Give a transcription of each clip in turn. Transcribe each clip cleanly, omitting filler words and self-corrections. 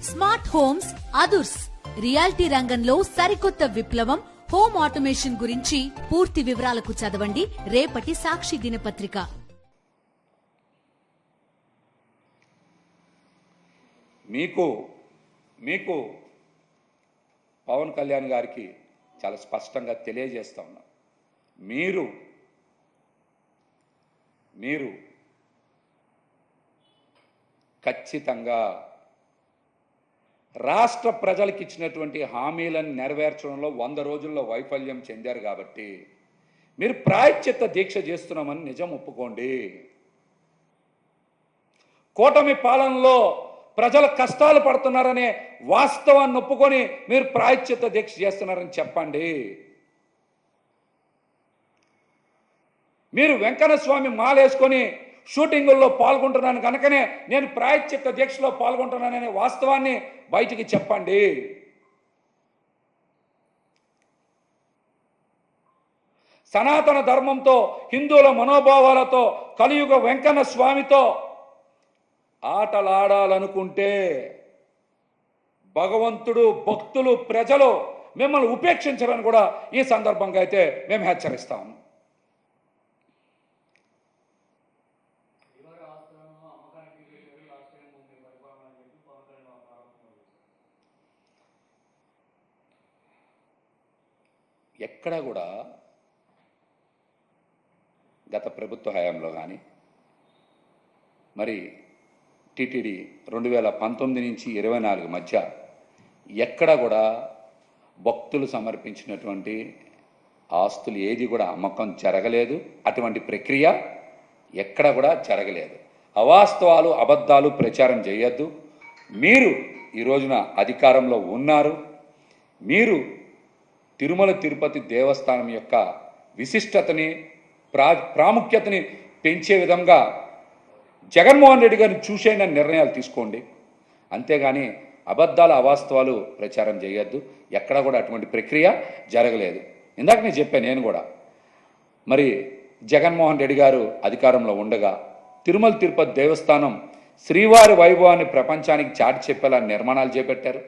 Smart homes అదుర్స్ reality రంగంలో సరికొత్త విప్లవం హోమ్ ఆటోమేషన్ గురించి పూర్తి వివరాలకు చదవండి రేపటి సాక్షి దినపత్రిక. మీకు పవన్ కళ్యాణ్ గారికి చాలా స్పష్టంగా తెలియజేస్తా ఉన్నా, మీరు ఖచ్చితంగా రాష్ట్ర ప్రజలకు ఇచ్చినటువంటి హామీలను నెరవేర్చడంలో 100 రోజుల్లో వైఫల్యం చెందారు కాబట్టి మీరు ప్రాయశ్చిత్త దీక్ష చేస్తున్నామని నిజం ఒప్పుకోండి. కూటమి పాలనలో ప్రజల కష్టాలు పడుతున్నారనే వాస్తవాన్ని ఒప్పుకొని మీరు ప్రాయశ్చిత్త దీక్ష చేస్తున్నారని చెప్పండి. మీరు వెంకన్న స్వామి మాలేసుకొని షూటింగుల్లో పాల్గొంటున్నాను కనుకనే నేను ప్రాయశ్చిత్త దీక్షలో పాల్గొంటున్నాననే వాస్తవాన్ని బయటికి చెప్పండి. సనాతన ధర్మంతో హిందువుల మనోభావాలతో కలియుగ వెంకన్న స్వామితో ఆటలాడాలనుకుంటే భగవంతుడు, భక్తులు, ప్రజలు మిమ్మల్ని ఉపేక్షించాలని కూడా ఈ సందర్భంగా అయితే మేము హెచ్చరిస్తాము. ఎక్కడా కూడా గత ప్రభుత్వ హయాంలో కానీ మరి టీటీడీ 2019 నుంచి 24 మధ్య ఎక్కడ కూడా భక్తులు సమర్పించినటువంటి ఆస్తులు ఏది కూడా అమ్మకం జరగలేదు. అటువంటి ప్రక్రియ ఎక్కడ కూడా జరగలేదు. అవాస్తవాలు, అబద్ధాలు ప్రచారం చేయొద్దు. మీరు ఈ రోజున అధికారంలో ఉన్నారు. మీరు తిరుమల తిరుపతి దేవస్థానం యొక్క విశిష్టతని, ప్రాముఖ్యతని పెంచే విధంగా జగన్మోహన్ రెడ్డి గారిని చూసేయని నిర్ణయాలు తీసుకోండి. అంతేగాని అబద్ధాలు, అవాస్తవాలు ప్రచారం చేయొద్దు. ఎక్కడ కూడా అటువంటి ప్రక్రియ జరగలేదు. ఇందాక నేను చెప్పాను, నేను కూడా మరి జగన్మోహన్ రెడ్డి గారు అధికారంలో ఉండగా తిరుమల తిరుపతి దేవస్థానం శ్రీవారి వైభవాన్ని ప్రపంచానికి చాటి చెప్పేలా నిర్మాణాలు చేపట్టారు.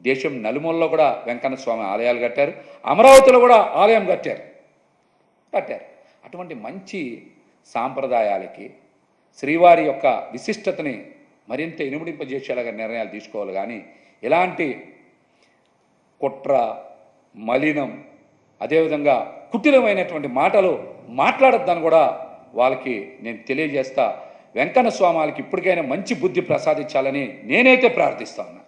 దేశం నలుమూలలో కూడా వెంకన్న స్వామి ఆలయాలు కట్టారు. అమరావతిలో కూడా ఆలయం కట్టారు. అటువంటి మంచి సాంప్రదాయాలకి, శ్రీవారి యొక్క విశిష్టతని మరింత ఇనుమడింపజేసేలాగా నిర్ణయాలు తీసుకోవాలి. కానీ ఇలాంటి కుట్ర, మలినం, అదేవిధంగా కుటిలమైనటువంటి మాటలు మాట్లాడొద్దని కూడా వాళ్ళకి నేను తెలియజేస్తా. వెంకన్న స్వామి వాళ్ళకి ఇప్పటికైనా మంచి బుద్ధి ప్రసాదించాలని నేనైతే ప్రార్థిస్తా ఉన్నా.